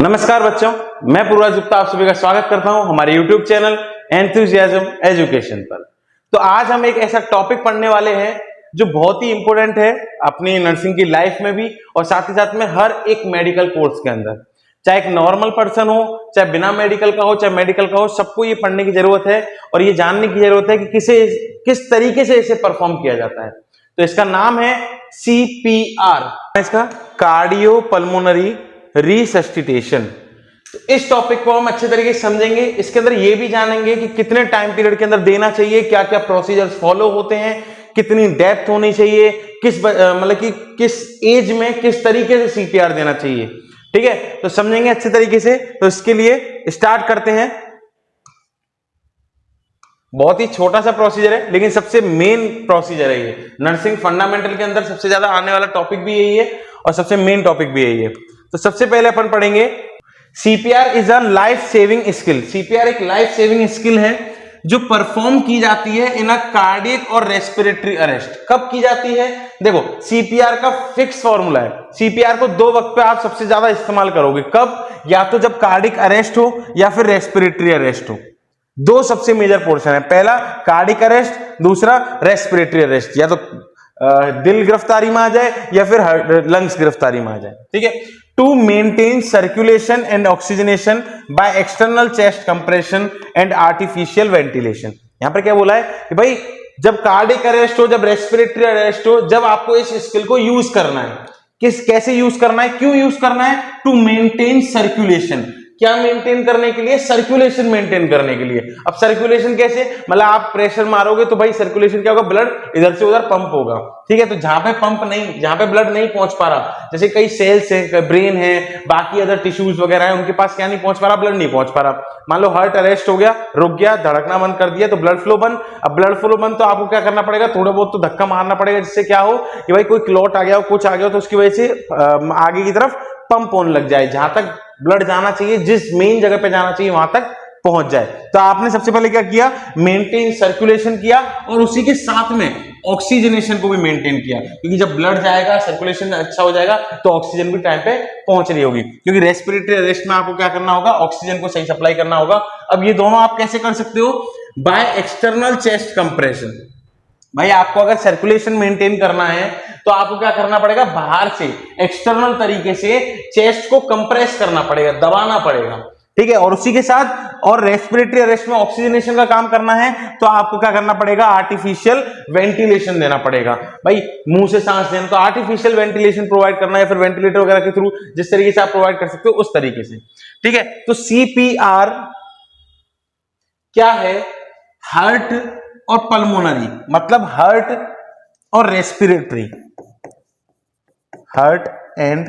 नमस्कार बच्चों, मैं पूर्वाज गुप्ता आप सभी का स्वागत करता हूं हमारे YouTube चैनल एंथुसियाज्म एजुकेशन पर। तो आज हम एक ऐसा टॉपिक पढ़ने वाले हैं जो बहुत ही इंपॉर्टेंट है अपनी नर्सिंग की लाइफ में भी और साथ ही साथ में हर एक मेडिकल कोर्स के अंदर, चाहे एक नॉर्मल पर्सन हो, चाहे बिना मेडिकल का हो, चाहे मेडिकल का हो, सबको ये पढ़ने की जरूरत है और ये जानने की जरूरत है कि किस तरीके से इसे परफॉर्म किया जाता है। तो इसका नाम है CPR, इसका कार्डियो पल्मोनरी रिसस्टिटेशन। तो इस टॉपिक को हम अच्छे तरीके से समझेंगे। इसके अंदर ये भी जानेंगे कि कितने टाइम पीरियड के अंदर देना चाहिए, क्या क्या प्रोसीजर्स फॉलो होते हैं, कितनी डेप्थ होनी चाहिए, मतलब कि किस एज में किस तरीके से CPR देना चाहिए। ठीक है, तो समझेंगे अच्छे तरीके से। तो इसके लिए स्टार्ट करते हैं। बहुत ही छोटा सा प्रोसीजर है लेकिन सबसे मेन प्रोसीजर है ये। नर्सिंग फंडामेंटल के अंदर सबसे ज्यादा आने वाला टॉपिक भी यही है और सबसे मेन टॉपिक भी यही है। तो सबसे पहले अपन पढ़ेंगे CPR is a life saving skill. CPR एक लाइफ सेविंग स्किल है जो परफॉर्म की जाती है इन अ कार्डियक और रेस्पिरेटरी अरेस्ट। कब की जाती है? देखो, CPR का फिक्स फॉर्मूला है। CPR को दो वक्त पे आप सबसे ज्यादा इस्तेमाल करोगे। कब? या तो जब कार्डियक अरेस्ट हो या फिर रेस्पिरेटरी अरेस्ट हो। दो सबसे मेजर पोर्शन है, पहला कार्डियक अरेस्ट, दूसरा रेस्पिरेटरी अरेस्ट। या तो दिल गिरफ्तारी में आ जाए या फिर लंग्स गिरफ्तारी में आ जाए। ठीक है, to maintain circulation and oxygenation by external chest compression and artificial ventilation. यहां पर क्या बोला है कि भाई जब कार्डियक अरेस्ट हो, जब रेस्पिरेटरी अरेस्ट हो, जब आपको इस स्किल को यूज करना है। कैसे यूज करना है, क्यों यूज करना है? To maintain circulation. क्या मेंटेन करने के लिए? सर्कुलेशन मेंटेन करने के लिए। अब सर्कुलेशन कैसे? मतलब आप प्रेशर मारोगे तो भाई सर्कुलेशन क्या होगा? ब्लड इधर से उधर पंप होगा। ठीक है, तो जहां पे पंप नहीं, जहां पे ब्लड नहीं पहुंच पा रहा, जैसे कई सेल्स है, ब्रेन है, बाकी अदर टिश्यूज वगैरह है, उनके पास क्या नहीं पहुंच पा रहा? ब्लड नहीं पहुंच पा रहा। मान लो हार्ट अरेस्ट हो गया, रुक गया, धड़कना बंद कर दिया, तो ब्लड फ्लो बंद। अब ब्लड फ्लो बंद तो आपको क्या करना पड़ेगा? थोड़ा बहुत तो धक्का मारना पड़ेगा, जिससे क्या हो कि भाई कोई क्लॉट आ गया हो, कुछ आ गया हो, तो उसकी वजह से आगे की तरफ पंप होने लग जाए, जहां तक ब्लड जाना चाहिए, जिस मेन जगह पे जाना चाहिए वहां तक पहुंच जाए। तो आपने सबसे पहले क्या किया? मेंटेन सर्कुलेशन किया और उसी के साथ में ऑक्सीजनेशन को भी मेंटेन किया, क्योंकि जब ब्लड जाएगा, सर्कुलेशन अच्छा हो जाएगा तो ऑक्सीजन भी टाइम पे पहुंच रही होगी। क्योंकि रेस्पिरेटरी अरेस्ट में आपको क्या करना होगा? ऑक्सीजन को सही सप्लाई करना होगा। अब ये दोनों आप कैसे कर सकते हो? Bye external chest compression. भाई आपको अगर सर्कुलेशन मेंटेन करना है तो आपको क्या करना पड़ेगा? बाहर से एक्सटर्नल तरीके से चेस्ट को कंप्रेस करना पड़ेगा, दबाना पड़ेगा। ठीक है, और उसी के साथ और रेस्पिरेटरी अरेस्ट में ऑक्सीजनेशन का काम करना है तो आपको क्या करना पड़ेगा? आर्टिफिशियल वेंटिलेशन देना पड़ेगा। भाई मुंह से सांस देना, तो आर्टिफिशियल वेंटिलेशन प्रोवाइड करना है, फिर वेंटिलेटर वगैरह के थ्रू जिस तरीके से आप प्रोवाइड कर सकते हो उस तरीके से। ठीक है, तो CPR क्या है? हार्ट और पल्मोनरी, मतलब हार्ट और रेस्पिरेटरी, हार्ट एंड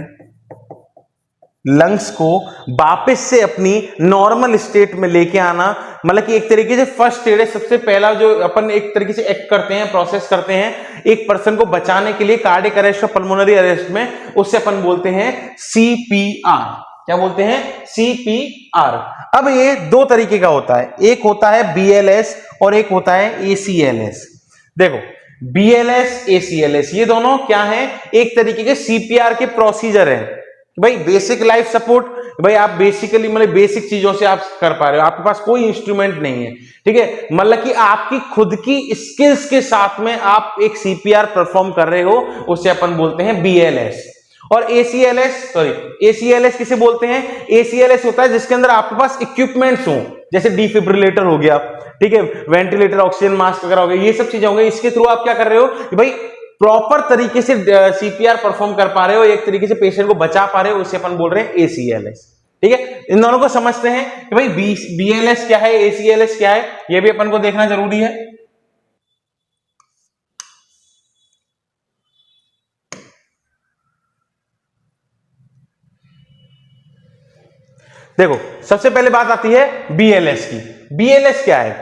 लंग्स को वापस से अपनी नॉर्मल स्टेट में लेके आना। मतलब कि एक तरीके से फर्स्ट एड है, सबसे पहला जो अपन एक तरीके से एक्ट करते हैं, प्रोसेस करते हैं एक पर्सन को बचाने के लिए कार्डियक अरेस्ट और पल्मोनरी अरेस्ट में, उससे अपन बोलते हैं CPR। क्या बोलते हैं? CPR। अब ये दो तरीके का होता है, एक होता है BLS और एक होता है ACLS। देखो, BLS ACLS ये दोनों क्या है? एक तरीके के CPR के प्रोसीजर है। भाई बेसिक लाइफ सपोर्ट, भाई आप बेसिकली मतलब बेसिक चीजों से आप कर पा रहे हो, आपके पास कोई इंस्ट्रूमेंट नहीं है। ठीक है, मतलब कि आपकी खुद की स्किल्स के साथ में आप एक CPR परफॉर्म कर रहे हो, उसे अपन बोलते हैं BLS। और ACLS किसे बोलते हैं? ACLS होता है जिसके अंदर आपके पास इक्विपमेंट्स हो, जैसे डिफिब्रिलेटर हो गया, ठीक है, वेंटिलेटर, ऑक्सीजन मास्क वगैरह हो गया, ये सब चीजें हो गई। इसके थ्रू आप क्या कर रहे हो कि भाई प्रॉपर तरीके से CPR परफॉर्म कर पा रहे हो, एक तरीके से पेशेंट को बचा पा रहे हो, उसे अपन बोल रहे हैं ACLS। ठीक है, इन दोनों को समझते हैं कि भाई BLS क्या है, ACLS क्या है, ये भी अपन को देखना जरूरी है। देखो, सबसे पहले बात आती है BLS की। BLS क्या है?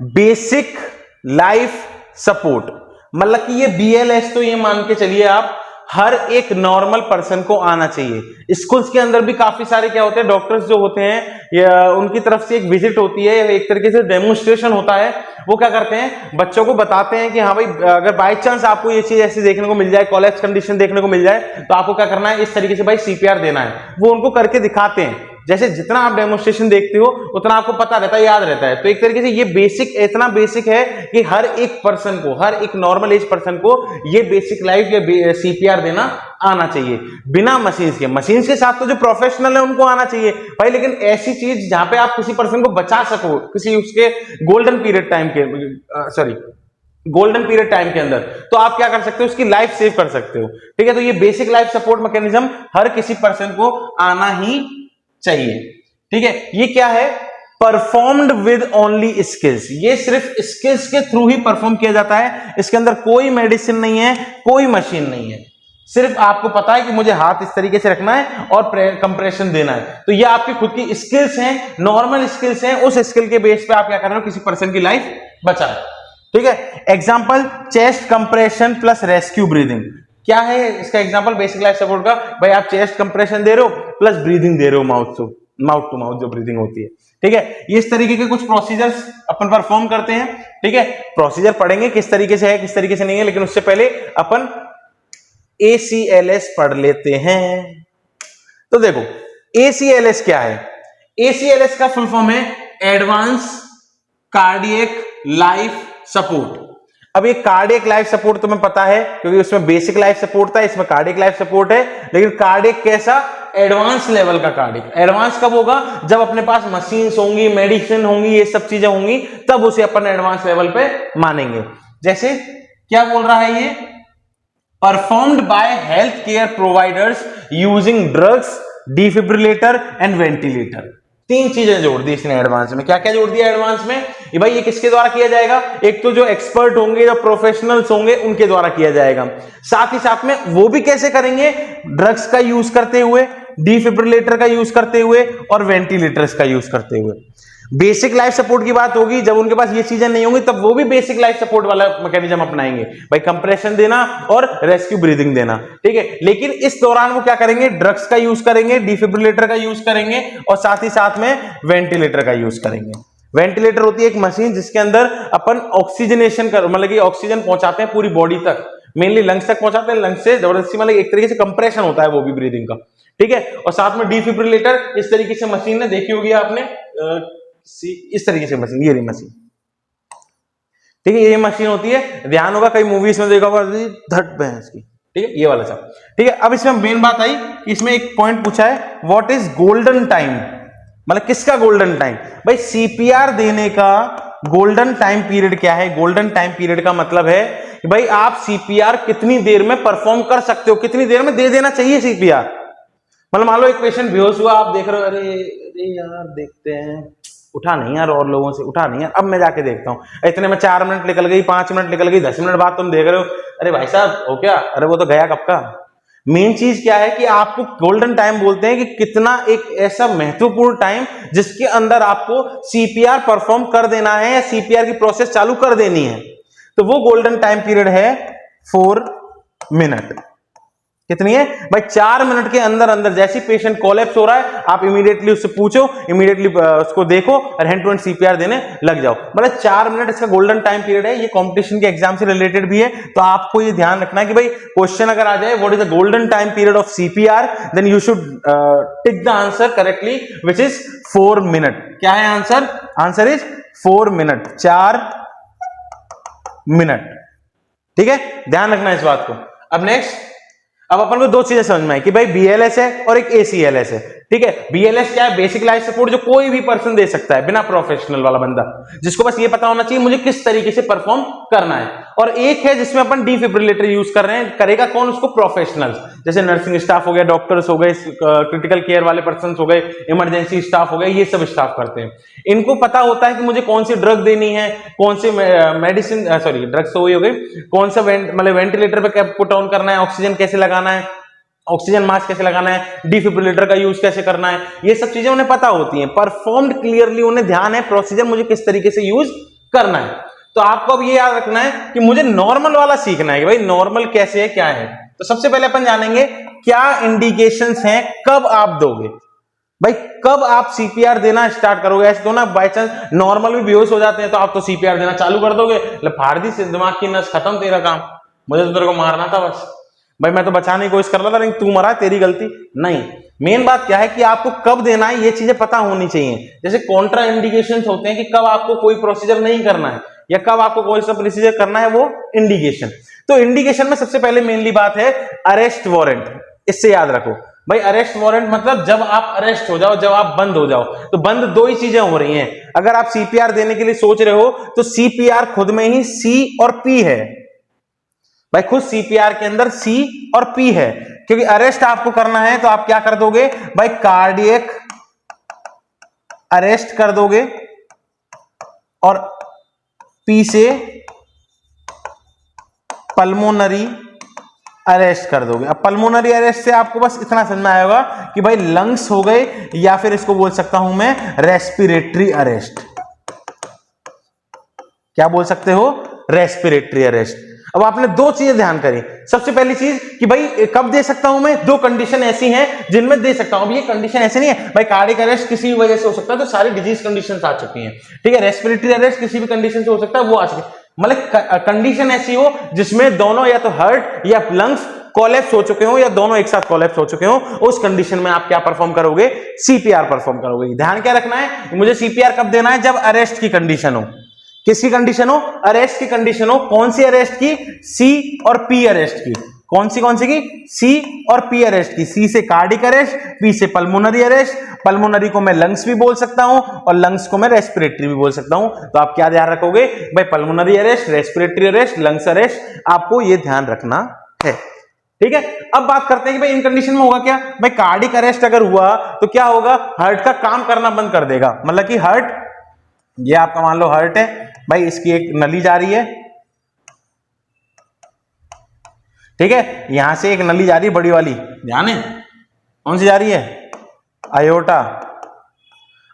Basic life support. मतलब कि ये BLS तो ये मान के चलिए आप हर एक नॉर्मल पर्सन को आना चाहिए। स्कूल्स के अंदर भी काफी सारे क्या होते हैं, डॉक्टर्स जो होते हैं या उनकी तरफ से एक विजिट होती है, एक तरीके से डेमोन्स्ट्रेशन होता है। वो क्या करते हैं, बच्चों को बताते हैं कि हाँ भाई अगर बाय चांस आपको ये चीज ऐसी देखने को मिल जाए, कोलैप्स कंडीशन देखने को मिल जाए, तो आपको क्या करना है, इस तरीके से भाई CPR देना है। वो उनको करके दिखाते हैं। जैसे जितना आप डेमोन्स्ट्रेशन देखते हो उतना आपको पता रहता है, याद रहता है। तो एक तरीके से ये बेसिक, इतना बेसिक है कि हर एक पर्सन को, हर एक नॉर्मल एज पर्सन को ये बेसिक लाइफ या सीपीआर देना आना चाहिए, बिना मशीन्स के। मशीन्स के साथ तो जो प्रोफेशनल है उनको आना चाहिए भाई, लेकिन ऐसी चीज जहां पे आप किसी पर्सन को बचा सको, किसी उसके गोल्डन पीरियड टाइम के गोल्डन पीरियड टाइम के अंदर, तो आप क्या कर सकते हो, उसकी लाइफ सेव कर सकते हो। ठीक है, तो ये बेसिक लाइफ सपोर्ट मैकेनिज्म हर किसी पर्सन को आना ही चाहिए। ठीक है, ये क्या है, परफॉर्म्ड विद ओनली स्किल्स, ये सिर्फ स्किल्स के थ्रू ही परफॉर्म किया जाता है। इसके अंदर कोई मेडिसिन नहीं है, कोई मशीन नहीं है, सिर्फ आपको पता है कि मुझे हाथ इस तरीके से रखना है और कंप्रेशन देना है, तो ये आपकी खुद की स्किल्स हैं, नॉर्मल स्किल्स हैं। उस स्किल के बेस पे आप क्या कर रहे हो, किसी पर्सन की लाइफ बचा रहे हो। ठीक है, example chest compression plus rescue breathing. क्या है इसका एग्जांपल बेसिक लाइफ सपोर्ट का, भाई आप चेस्ट कंप्रेशन दे रहे हो प्लस ब्रीदिंग दे रहे हो, माउथ टू माउथ जो ब्रीदिंग होती है। ठीक है, ये इस तरीके के कुछ प्रोसीजर्स अपन परफॉर्म करते हैं। ठीक है, प्रोसीजर पढ़ेंगे किस तरीके से है, किस तरीके से नहीं है, लेकिन उससे पहले अपन ACLS पढ़ लेते हैं। तो देखो ACLS क्या है, ACLS का फुल फॉर्म है एडवांस कार्डियक लाइफ सपोर्ट। अब ये कार्डियक लाइफ सपोर्ट तुम्हें पता है क्योंकि उसमें बेसिक लाइफ सपोर्ट था, इसमें कार्डियक लाइफ सपोर्ट है, लेकिन कार्डियक कैसा, एडवांस लेवल का कार्डियक। एडवांस कब होगा, जब अपने पास मशीन्स होंगी, मेडिसिन होंगी, ये सब चीजें होंगी, तब उसे अपन एडवांस लेवल पे मानेंगे। जैसे क्या बोल रहा है ये, performed by health care providers using drugs, defibrillator and ventilator. तीन चीजें जोड़ दी इसने एडवांस में। क्या क्या जोड़ दिया एडवांस में, ये भाई ये किसके द्वारा किया जाएगा, एक तो जो एक्सपर्ट होंगे, जो प्रोफेशनल्स होंगे, उनके द्वारा किया जाएगा। साथ ही साथ में वो भी कैसे करेंगे, ड्रग्स का यूज करते हुए, डिफिब्रिलेटर का यूज करते हुए और वेंटिलेटर्स का यूज करते हुए। बेसिक लाइफ सपोर्ट की बात होगी, जब उनके पास ये चीजें नहीं होंगी तब वो भी बेसिक लाइफ सपोर्ट वाला मैकेनिज्म अपनाएंगे, भाई कंप्रेशन देना और रेस्क्यू ब्रीदिंग देना। ठीक है, लेकिन इस दौरान वो क्या करेंगे, ड्रग्स का यूज करेंगे, डिफिब्रिलेटर का यूज करेंगे और साथ ही साथ में वेंटिलेटर का यूज करेंगे। वेंटिलेटर होती है एक मशीन जिसके अंदर अपन ऑक्सीजनेशन कर, मतलब कि ऑक्सीजन पहुंचाते हैं पूरी बॉडी तक, मेनली लंग्स तक पहुंचाते हैं, लंग्स से जबरदस्ती, मतलब एक तरीके से कंप्रेशन होता है वो भी ब्रीदिंग का। ठीक है, और साथ में डिफिब्रिलेटर, इस तरीके से मशीन ने देखी होगी आपने, इस तरीके से मशीन, ये रही मशीन। ठीक है, ये मशीन होती है, ध्यान होगा कई मूवीज में देखा होगा, धट भैंस की। ठीक है, ये वाला सब। ठीक है, अब इसमें मेन बात आई, इसमें एक पॉइंट पूछा है, व्हाट इज गोल्डन टाइम, मतलब किसका गोल्डन टाइम, भाई सीपीआर देने का गोल्डन टाइम पीरियड क्या है। गोल्डन टाइम पीरियड का मतलब है कि भाई आप सीपीआर कितनी देर में परफॉर्म कर सकते हो, कितनी देर में दे देना चाहिए सीपीआर। मतलब मान लो एक पेशेंट बेहोश हुआ, आप देख रहे हो, अरे यार देखते हैं, उठा नहीं यार, और लोगों से उठा नहीं यार, अब मैं जाके देखता हूं, इतने में 4 मिनट निकल गई, 5 मिनट निकल गई, 10 मिनट बाद तुम देख रहे हो, अरे भाई साहब हो क्या, अरे वो तो गया कब का। मेन चीज क्या है कि आपको गोल्डन टाइम बोलते हैं कि कितना एक ऐसा महत्वपूर्ण टाइम जिसके अंदर आपको सीपीआर परफॉर्म कर देना है या सीपीआर की प्रोसेस चालू कर देनी है, तो वो गोल्डन टाइम पीरियड है 4 मिनट। कितनी है भाई, 4 मिनट के अंदर अंदर जैसे पेशेंट कोलैप्स हो रहा है, आप इमीडिएटली उससे पूछो, इमीडिएटली उसको देखो और हैंड टू हैंड सीपीआर देने लग जाओ। मतलब 4 मिनट इसका गोल्डन टाइम पीरियड है। ये कंपटीशन के एग्जाम से रिलेटेड भी है, तो आपको ये ध्यान रखना है कि भाई क्वेश्चन अगर आ जाए what is the golden time period of CPR, then you should tick the answer correctly which is 4 minute. क्या है answer, answer is 4 minute, 4 minute. ठीक है, ध्यान रखना इस बात को। अब नेक्स्ट, अब अपन को दो चीजें समझ में आई कि भाई BLS है और एक ACLS है। ठीक है, BLS क्या है, बेसिक लाइफ सपोर्ट, जो कोई भी पर्सन दे सकता है, बिना प्रोफेशनल वाला बंदा, जिसको बस ये पता होना चाहिए मुझे किस तरीके से परफॉर्म करना है। और एक है जिसमें अपन डिफिब्रिलेटर यूज कर रहे हैं, करेगा कौन, उसको प्रोफेशनल्स, जैसे नर्सिंग स्टाफ हो गया, डॉक्टर्स हो गए, क्रिटिकल केयर वाले पर्सन हो गए, इमरजेंसी स्टाफ हो गए, ये सब स्टाफ करते हैं। इनको पता होता है कि मुझे कौन सी ड्रग देनी है, कौन सी मेडिसिन, सॉरी ड्रग्स तो वही हो गई, कौन सा मतलब वेंटिलेटर पे पुट ऑन करना है, ऑक्सीजन कैसे लगाना है, ऑक्सीजन मास्क कैसे लगाना है, डिफिब्रिलेटर का यूज कैसे करना है, ये सब चीजें उन्हें पता होती हैं। परफॉर्म्ड क्लियरली, उन्हें ध्यान है प्रोसीजर मुझे किस तरीके से यूज करना है। तो आपको अब ये याद रखना है कि मुझे नॉर्मल वाला सीखना है कि भाई नॉर्मल कैसे है, क्या है। तो सबसे पहले अपन जानेंगे क्या इंडिकेशंस हैं, कब आप दोगे, भाई कब आप सीपीआर देना स्टार्ट करोगे। ऐसे तो ना बाय चांस नॉर्मल भी बेहोश हो जाते हैं तो आप तो सीपीआर देना चालू कर दोगे, फाड़ दी दिमाग की नस, खत्म तेरा काम, मुझे तो तेरे को मारना था बस। भाई मैं तो बचाने की कोशिश कर रहा था लेकिन तू मरा, तेरी गलती नहीं। मेन बात क्या है कि आपको कब देना है ये चीजें पता होनी चाहिए। जैसे कॉन्ट्रा इंडिकेशन होते हैं कि कब आपको कोई प्रोसीजर नहीं करना है या कब आपको कोई सा प्रोसीजर करना है, वो इंडिकेशन। तो इंडिकेशन में सबसे पहले मेनली बात है अरेस्ट वारंट। इससे याद रखो भाई, अरेस्ट वारंट मतलब जब आप अरेस्ट हो जाओ, जब आप बंद हो जाओ। तो बंद दो ही चीजें हो रही हैं। अगर आप सीपीआर देने के लिए सोच रहे हो तो सीपीआर खुद में ही सी और पी है भाई, खुद सीपीआर के अंदर सी और पी है। क्योंकि अरेस्ट आपको करना है तो आप क्या कर दोगे भाई, कार्डियक अरेस्ट कर दोगे और पी से पल्मोनरी अरेस्ट कर दोगे। अब पल्मोनरी अरेस्ट से आपको बस इतना समझ में आएगा कि भाई लंग्स हो गए, या फिर इसको बोल सकता हूं मैं रेस्पिरेटरी अरेस्ट। क्या बोल सकते हो, रेस्पिरेटरी अरेस्ट। अब आपने दो चीजें ध्यान करी। सबसे पहली चीज कि भाई कब दे सकता हूं मैं, दो कंडीशन ऐसी हैं जिनमें दे सकता हूं। अब ये कंडीशन ऐसे नहीं है भाई, कार्डियक अरेस्ट किसी भी वजह से हो सकता है, तो सारी डिजीज कंडीशन आ चुकी हैं, ठीक है। रेस्पिरेटरी अरेस्ट किसी भी कंडीशन से हो सकता है, वो आ चुकी है। मतलब कंडीशन ऐसी हो जिसमें दोनों या तो हार्ट या लंग्स कोलैप्स हो चुके हो या दोनों एक साथ कोलैप्स हो चुके हो, उस कंडीशन में आप क्या परफॉर्म करोगे, सीपीआर परफॉर्म करोगे। ध्यान क्या रखना है, मुझे सीपीआर कब देना है, जब अरेस्ट की कंडीशन हो। किसकी कंडीशन हो, अरेस्ट की कंडीशन हो। कौन सी अरेस्ट की, सी और पी अरेस्ट की। कौन सी की, सी और पी अरेस्ट की। सी से कार्डिक अरेस्ट, पी से पल्मोनरी अरेस्ट। पल्मोनरी को मैं लंग्स भी बोल सकता हूं और लंग्स को मैं रेस्पिरेटरी भी बोल सकता हूं। तो आप क्या ध्यान रखोगे भाई, pulmonary arrest, respiratory arrest, lungs arrest, आपको ये ध्यान रखना है, ठीक है। अब बात करते हैं कि भाई इन कंडीशन में होगा क्या भाई, कार्डिक अरेस्ट अगर हुआ तो क्या होगा, हार्ट का काम करना बंद कर देगा। मतलब कि हार्ट, ये आपका मान लो हार्ट है भाई, इसकी एक नली जा रही है, ठीक है। यहां से एक नली जा रही है बड़ी वाली, ध्यान है कौन सी जा रही है, आयोटा।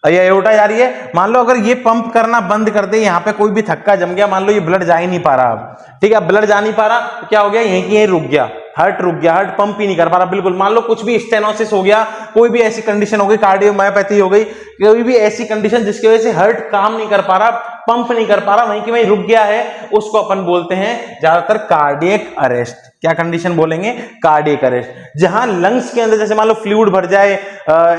ये आयोटा जा रही है। मान लो अगर ये पंप करना बंद कर दे, यहाँ पे कोई भी थक्का जम गया, मान लो ये ब्लड जा ही नहीं पा रहा अब, ठीक है, ब्लड जा नहीं पा रहा, तो क्या हो गया, यहीं की यहीं रुक गया, हार्ट रुक गया, हार्ट पंप ही नहीं कर पा रहा बिल्कुल। मान लो कुछ भी स्टेनोसिस हो गया, कोई भी ऐसी कंडीशन हो गई, कार्डियोमायोपैथी हो गई, कोई भी ऐसी कंडीशन जिसकी वजह से हार्ट काम नहीं कर पा रहा, पंप नहीं कर पा रहा, वहीं की वहीं रुक गया है, उसको अपन बोलते हैं ज्यादातर कार्डियक अरेस्ट। क्या कंडीशन बोलेंगे, कार्डियक अरेस्ट। जहां लंग्स के अंदर जैसे मान लो फ्लूइड भर जाए,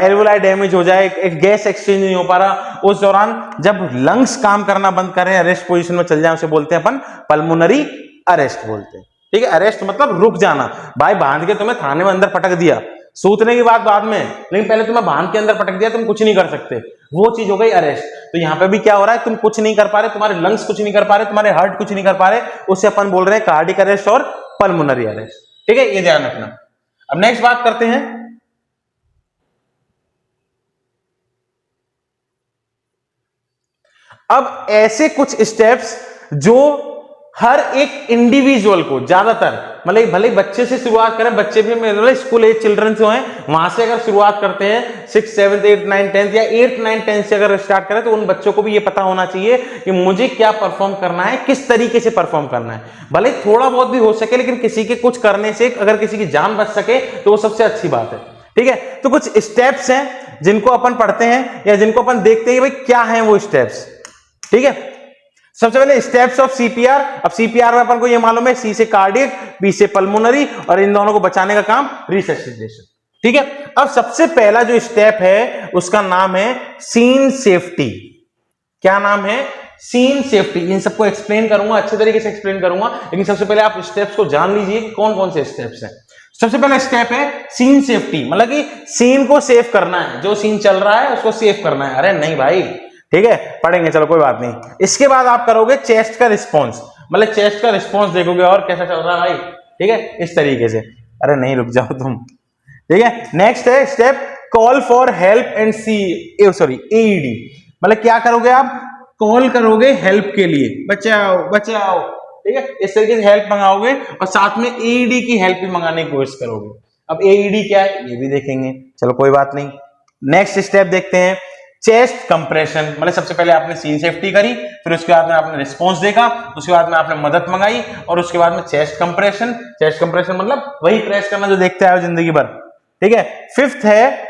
एल्वोलाई डैमेज हो जाए, एक गैस एक्सचेंज नहीं हो पा रहा, उस दौरान जब लंग्स काम करना बंद करें, अरेस्ट पोजीशन में चल जाए, उसे बोलते हैं अपन पल्मोनरी अरेस्ट बोलते हैं, ठीक है। अरेस्ट मतलब रुक जाना। भाई बांध के तुम्हें थाने में अंदर पटक दिया, सूतने की बात बाद में, लेकिन पहले तुम्हें बांध के अंदर पटक दिया, तुम कुछ नहीं कर सकते, वो चीज हो गई अरेस्ट। तो यहाँ पे भी क्या हो रहा है, तुम कुछ नहीं कर पा रहे, तुम्हारे लंग्स कुछ नहीं कर पा रहे, तुम्हारे हार्ट कुछ नहीं कर पा रहे, उससे अपन बोल रहे हैं कार्डियक अरेस्ट और पल्मोनरी अरेस्ट, ठीक है, ये ध्यान रखना। अब नेक्स्ट बात करते हैं, अब ऐसे कुछ स्टेप्स जो हर एक इंडिविजुअल को, ज्यादातर मतलब भले बच्चे से शुरुआत करें, बच्चे भी मतलब स्कूल एज चिल्ड्रन जो हैं वहां से अगर शुरुआत करते हैं, 6, 7, 8, 9, 10 या 8, 9, 10 से अगर स्टार्ट करें, तो उन बच्चों को भी ये पता होना चाहिए कि मुझे क्या परफॉर्म करना है, किस तरीके से परफॉर्म करना है। भले थोड़ा बहुत भी हो सके, लेकिन किसी के कुछ करने से अगर किसी की जान बच सके तो वो सबसे अच्छी बात है, ठीक है। तो कुछ स्टेप्स हैं जिनको अपन पढ़ते हैं या जिनको अपन देखते हैं भाई क्या है वो स्टेप्स, ठीक है। सबसे पहले स्टेप्स ऑफ सीपीआर। अब सीपीआर में अपन को ये मालूम है, सी से कार्डियक, पी से पल्मोनरी, और इन दोनों को बचाने का काम रिससिटेशन, ठीक है। अब सबसे पहला जो स्टेप है उसका नाम है सीन सेफ्टी। क्या नाम है, सीन सेफ्टी। इन सबको एक्सप्लेन करूंगा, अच्छे तरीके से एक्सप्लेन करूंगा, लेकिन सबसे पहले आप स्टेप्स को जान लीजिए कि कौन कौन से स्टेप्स हैं। सबसे पहला स्टेप है सीन सेफ्टी, मतलब कि सीन को सेव करना है, जो सीन चल रहा है उसको सेव करना है। अरे नहीं भाई, ठीक है, पढ़ेंगे, चलो कोई बात नहीं। इसके बाद आप करोगे चेस्ट का रिस्पॉन्स, मतलब चेस्ट का रिस्पॉन्स देखोगे और कैसा चल रहा है भाई, ठीक है, इस तरीके से। अरे नहीं, रुक जाओ तुम, ठीक है। नेक्स्ट है step call for help and AED, मतलब क्या करोगे आप, कॉल करोगे हेल्प के लिए, बचाओ बचाओ, ठीक है, इस तरीके से हेल्प मंगाओगे और साथ में एईडी की हेल्प भी मंगाने की कोशिश करोगे। अब एईडी क्या है ये भी देखेंगे, चलो कोई बात नहीं। नेक्स्ट स्टेप देखते हैं चेस्ट कंप्रेशन, मतलब सबसे पहले आपने सीन सेफ्टी करी, फिर उसके बाद में आपने रिस्पॉन्स देखा, उसके बाद में आपने मदद मंगाई, और उसके बाद में चेस्ट कंप्रेशन। चेस्ट कंप्रेशन मतलब वही प्रेस करना जो देखते आए जिंदगी भर, ठीक है। फिफ्थ है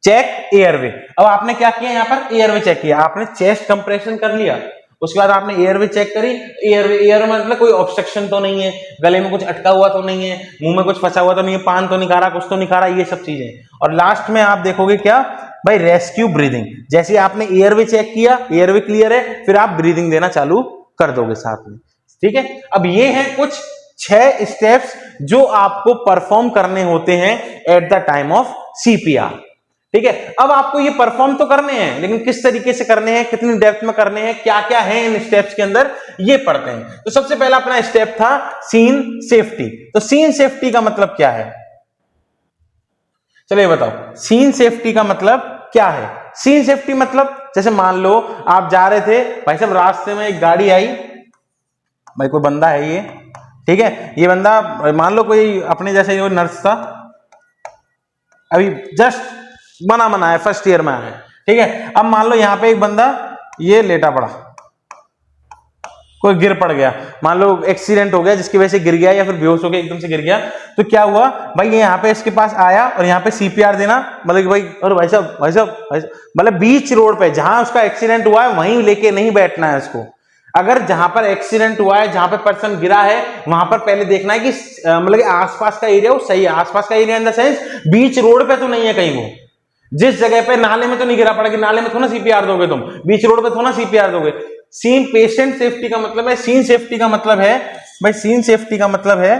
चेक एयरवे। अब आपने क्या किया, यहाँ पर एयरवे चेक किया, आपने चेस्ट कंप्रेशन कर लिया, उसके बाद आपने एयरवे चेक करी, एयर मतलब कोई ऑब्स्ट्रक्शन तो नहीं है, गले में कुछ अटका हुआ तो नहीं है, मुंह में कुछ फंसा हुआ तो नहीं है, पान तो नहीं खा रहा, कुछ तो नहीं खा रहा, ये सब चीजें। और लास्ट में आप देखोगे क्या भाई, रेस्क्यू ब्रीदिंग। जैसे आपने एयरवे चेक किया, एयरवे क्लियर है, फिर आप ब्रीदिंग देना चालू कर दोगे साथ में। ठीक है, अब ये है कुछ 6 स्टेप्स जो आपको परफॉर्म करने होते हैं at the time of CPR. ठीक है, अब आपको ये परफॉर्म तो करने हैं, लेकिन किस तरीके से करने हैं, कितनी डेप्थ में करने हैं, क्या क्या है इन स्टेप्स के अंदर, ये पढ़ते हैं। तो सबसे पहला अपना स्टेप था सीन सेफ्टी। तो सीन सेफ्टी का मतलब क्या है, चलिए बताओ, सीन सेफ्टी का मतलब क्या है। सीन सेफ्टी मतलब जैसे मान लो आप जा रहे थे भाई साहब, रास्ते में एक गाड़ी आई, भाई कोई बंदा है ये, ठीक है, ये बंदा मान लो कोई अपने जैसे ये नर्स था, अभी जस्ट बना है, फर्स्ट ईयर में आया है, ठीक है। अब मान लो यहाँ पे एक बंदा ये लेटा पड़ा, कोई गिर पड़ गया, मान लो एक्सीडेंट हो गया जिसकी वजह से गिर गया या फिर बेहोश हो गया, एकदम से गिर गया, तो क्या हुआ भाई, ये यहाँ पे इसके पास आया और यहाँ पे सीपीआर देना, मतलब कि भाई और भाई साहब मतलब बीच रोड पे जहां उसका एक्सीडेंट हुआ है वहीं लेके नहीं बैठना है उसको। अगर जहां पर एक्सीडेंट हुआ है, जहां पर पर्सन गिरा है, वहां पर पहले देखना है कि मतलब कि आसपास का एरिया वो सही है, आसपास का area in the sense beach road पे तो नहीं है कहीं, वो जिस जगह पे नाले में तो नहीं गिरा पड़ा कि नाले में थोड़ा सीपीआर दोगे तुम, बीच रोड पे थोड़ा सीपीआर दोगे। सीन पेशेंट सेफ्टी का मतलब है, सीन सेफ्टी का मतलब है भाई, सीन सेफ्टी का मतलब है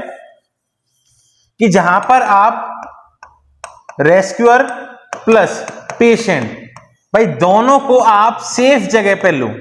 कि जहां पर आप रेस्क्यूअर प्लस पेशेंट भाई दोनों को आप सेफ जगह पे लो,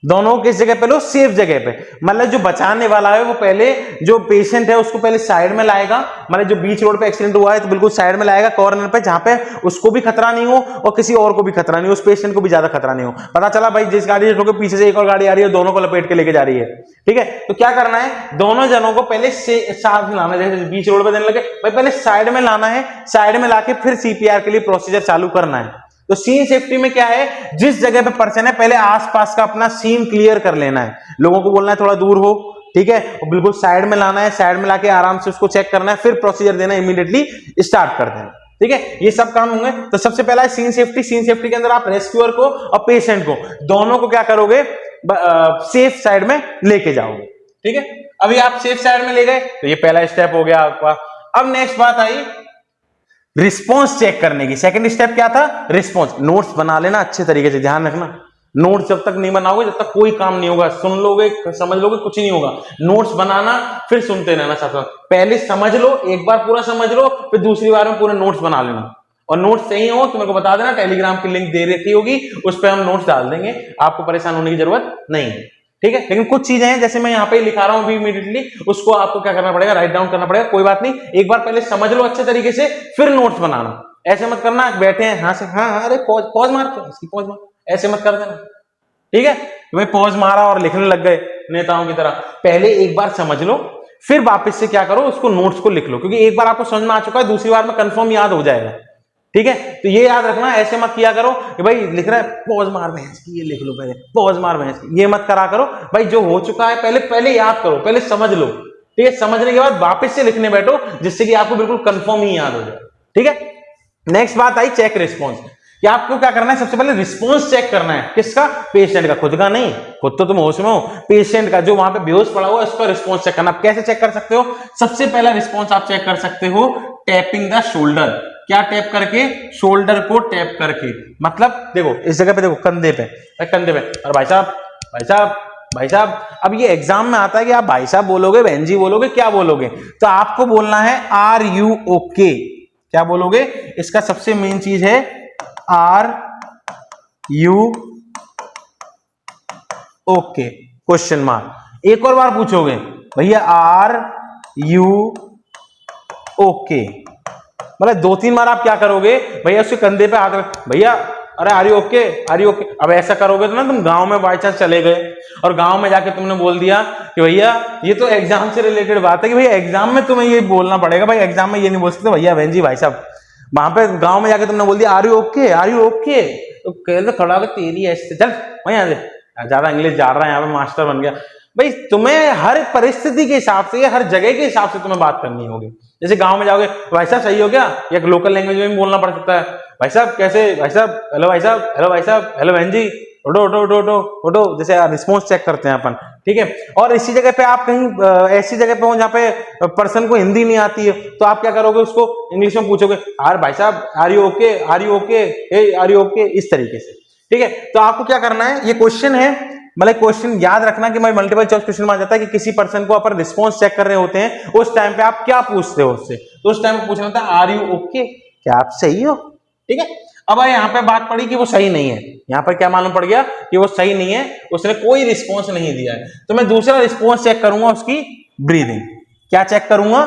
दोनों किस जगह पे लो, सेफ जगह पे। मतलब जो बचाने वाला है वो पहले जो पेशेंट है उसको पहले साइड में लाएगा, मतलब जो बीच रोड पे एक्सीडेंट हुआ है तो बिल्कुल साइड में लाएगा, कॉर्नर पे, जहां पे उसको भी खतरा नहीं हो और किसी और को भी खतरा नहीं हो, उस पेशेंट को भी ज्यादा खतरा नहीं हो। पता चला भाई जिस गाड़ी से पीछे से एक और गाड़ी आ रही है, दोनों को लपेट के लेके जा रही है, ठीक है, तो क्या करना है, दोनों जनों को पहले साथ में लाना है। जैसे बीच रोड पे देने लगे भाई, पहले साइड में लाना है, साइड में लाके फिर सीपीआर के लिए प्रोसीजर चालू करना है। तो सीन सेफ्टी में क्या है, जिस जगह पे पर्सन है पहले आसपास का अपना सीन क्लियर कर लेना है, लोगों को बोलना है थोड़ा दूर हो, ठीक है, और बिल्कुल साइड में लाना है, साइड में लाके आराम से उसको चेक करना है, फिर प्रोसीजर देना, इमीडिएटली स्टार्ट कर देना, ठीक है, ये सब काम होंगे। तो सबसे पहला है सीन सेफ्टी। सीन सेफ्टी के अंदर आप रेस्क्यूअर को और पेशेंट को दोनों को क्या करोगे, सेफ साइड में लेके जाओगे, ठीक है। अभी आप सेफ साइड में ले गए तो ये पहला स्टेप हो गया आपका। अब नेक्स्ट बात आई रिस्पॉन्स चेक करने की। सेकंड स्टेप क्या था, रिस्पॉन्स। नोट्स बना लेना अच्छे तरीके से, ध्यान रखना, नोट्स जब तक नहीं बनाओगे जब तक कोई काम नहीं होगा, सुन लोगे समझ लोगे कुछ नहीं होगा। नोट्स बनाना फिर सुनते रहना साथ साथ, पहले समझ लो, एक बार पूरा समझ लो, फिर दूसरी बार में पूरे नोट्स बना लेना। और नोट्स सही हो तो मेरे को बता देना, टेलीग्राम की लिंक दे रखी होगी, उस पर हम नोट्स डाल देंगे, आपको परेशान होने की जरूरत नहीं है, ठीक है। लेकिन कुछ चीजें हैं जैसे मैं यहाँ पे लिखा रहा हूं अभी इमीडिएटली, उसको आपको क्या करना पड़ेगा, राइट डाउन करना पड़ेगा। कोई बात नहीं, एक बार पहले समझ लो अच्छे तरीके से, फिर नोट्स बनाना। ऐसे मत करना बैठे हैं हाँ से हाँ, अरे पॉज मार, इसकी पॉज मार, ऐसे मत कर देना, ठीक है। भाई पॉज मारा और लिखने लग गए नेताओं की तरह। पहले एक बार समझ लो, फिर वापस से क्या करो, उसको नोट्स को लिख लो, क्योंकि एक बार आपको समझ में आ चुका है, दूसरी बार में कंफर्म याद हो जाएगा, ठीक है। तो ये याद रखना, ऐसे मत किया करो कि भाई लिख रहा है पॉज मार भैंस की, ये लिख लो पहले, पॉज मार भैंस की, ये मत करा करो भाई। जो हो चुका है पहले याद करो, पहले समझ लो, ठीक है। समझने के बाद वापस से लिखने बैठो, जिससे कि आपको बिल्कुल कंफर्म ही याद हो जाए, ठीक है। नेक्स्ट बात आई चेक रिस्पॉन्स, कि आपको क्या करना है, सबसे पहले रिस्पॉन्स चेक करना है। किसका, पेशेंट का, खुद का नहीं, खुद तो तुम होश में हो, पेशेंट का जो वहां पे बेहोश पड़ा हुआ है उसका रिस्पॉन्स चेक करना। कैसे चेक कर सकते हो, सबसे पहला रिस्पॉन्स आप चेक कर सकते हो टैपिंग द शोल्डर। क्या टैप करके, शोल्डर को टैप करके, मतलब देखो इस जगह पे, देखो कंधे पे, कंधे पे। और भाई साहब अब ये एग्जाम में आता है कि आप भाई साहब बोलोगे, बहन जी बोलोगे, क्या बोलोगे, तो आपको बोलना है आर यू ओके। क्या बोलोगे, इसका सबसे मेन चीज है are you okay question mark. एक और बार पूछोगे भैया आर यू ओके, मतलब 2-3 बार आप क्या करोगे भैया, उसके कंधे पे हाथ रख, भैया अरे are you okay, are you okay. अब ऐसा करोगे तो ना, तुम गांव में बाई चांस चले गए और गांव में जाके तुमने बोल दिया कि भैया, ये तो एग्जाम से रिलेटेड बात है कि भैया एग्जाम में तुम्हें ये बोलना पड़ेगा, भाई एग्जाम में ये नहीं बोल सकते भैया बहन जी भाई साहब। वहां पे गांव में जाके तुमने बोल दिया are you okay, are you okay, तो कह खड़ा होगा तेरी ऐसे, चल वहीं आ ज्यादा इंग्लिश जा रहा है, यहाँ पे मास्टर बन गया। भाई तुम्हें हर परिस्थिति के हिसाब से, हर जगह के हिसाब से तुम्हें बात करनी होगी। जैसे गांव में जाओगे, भाई साहब सही हो क्या, या लोकल लैंग्वेज में भी बोलना पड़ सकता है, भाई साहब कैसे, भाई साहब हेलो, भाई साहब हेलो, भाई साहब हेलो, बहन जी उठो उठो उठो उठो उठो, जैसे रिस्पॉन्स चेक करते हैं अपन, ठीक है। और इसी जगह पे आप कहीं ऐसी जगह पे हो जहाँ पे पर्सन को हिंदी नहीं आती है, तो आप क्या करोगे, उसको इंग्लिश में पूछोगे, यार भाई साहब are you okay, are you okay, hey are you okay, इस तरीके से, ठीक है। तो आपको क्या करना है, ये क्वेश्चन है, मतलब क्वेश्चन याद रखना कि मल्टीपल चॉइस क्वेश्चन में आ जाता है कि किसी पर्सन को अपन रिस्पॉन्स चेक कर रहे होते हैं, उस टाइम पे आप क्या पूछते हो उससे, तो उस टाइम पे पूछना होता है आर यू ओके, क्या आप सही हो, ठीक है। अब यहाँ पे बात पड़ी कि वो सही नहीं है, यहाँ पर क्या मालूम पड़ गया कि वो सही नहीं है, उसने कोई रिस्पॉन्स नहीं दिया है, तो मैं दूसरा रिस्पॉन्स चेक करूंगा, उसकी ब्रीदिंग। क्या चेक करूंगा,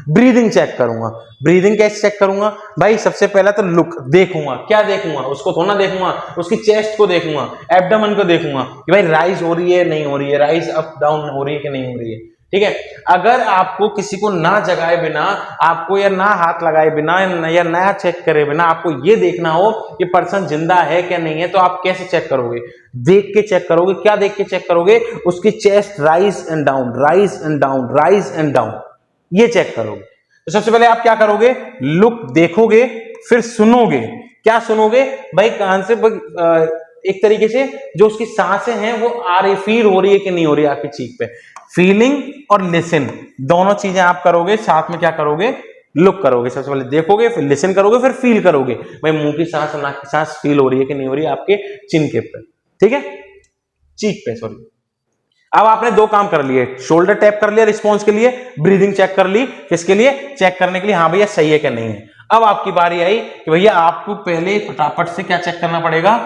ब्रीदिंग चेक करूंगा। ब्रीदिंग कैसे चेक करूंगा भाई, सबसे पहला तो लुक देखूंगा, क्या देखूंगा, उसको थोड़ा देखूंगा, उसकी चेस्ट को देखूंगा, एब्डोमेन को देखूंगा कि भाई राइज हो रही है नहीं हो रही है, राइज अप डाउन हो रही है कि नहीं हो रही है, ठीक है। अगर आपको किसी को ना जगाए बिना, आपको या ना हाथ लगाए बिना या ना चेक करे बिना आपको ये देखना हो कि पर्सन जिंदा है क्या नहीं है, तो आप कैसे चेक करोगे, देख के चेक करोगे। क्या देख के चेक करोगे, उसकी chest rise and down, rise and down, rise and down, ये चेक करोगे। तो सबसे पहले आप क्या करोगे, लुक देखोगे, फिर सुनोगे। क्या सुनोगे भाई, कान से एक तरीके से जो उसकी सांसें हैं वो आ रही, फील हो रही है कि नहीं हो रही है आपकी चीख पे। फीलिंग और लिसन दोनों चीजें आप करोगे, साथ में क्या करोगे, लुक करोगे। सबसे पहले देखोगे, फिर लिसन करोगे, फिर फील करोगे भाई मुंह की सांस, नाक की सांस फील हो रही है कि नहीं हो रही है आपके चिन के पे, ठीक है, चीख पे, सॉरी। अब आपने दो काम कर लिए, शोल्डर टैप कर लिया रिस्पॉन्स के लिए, ब्रीदिंग चेक कर ली, किसके लिए, चेक करने के लिए हाँ भैया सही है क्या नहीं है। अब आपकी बारी आई कि भैया आपको पहले फटाफट से क्या चेक करना पड़ेगा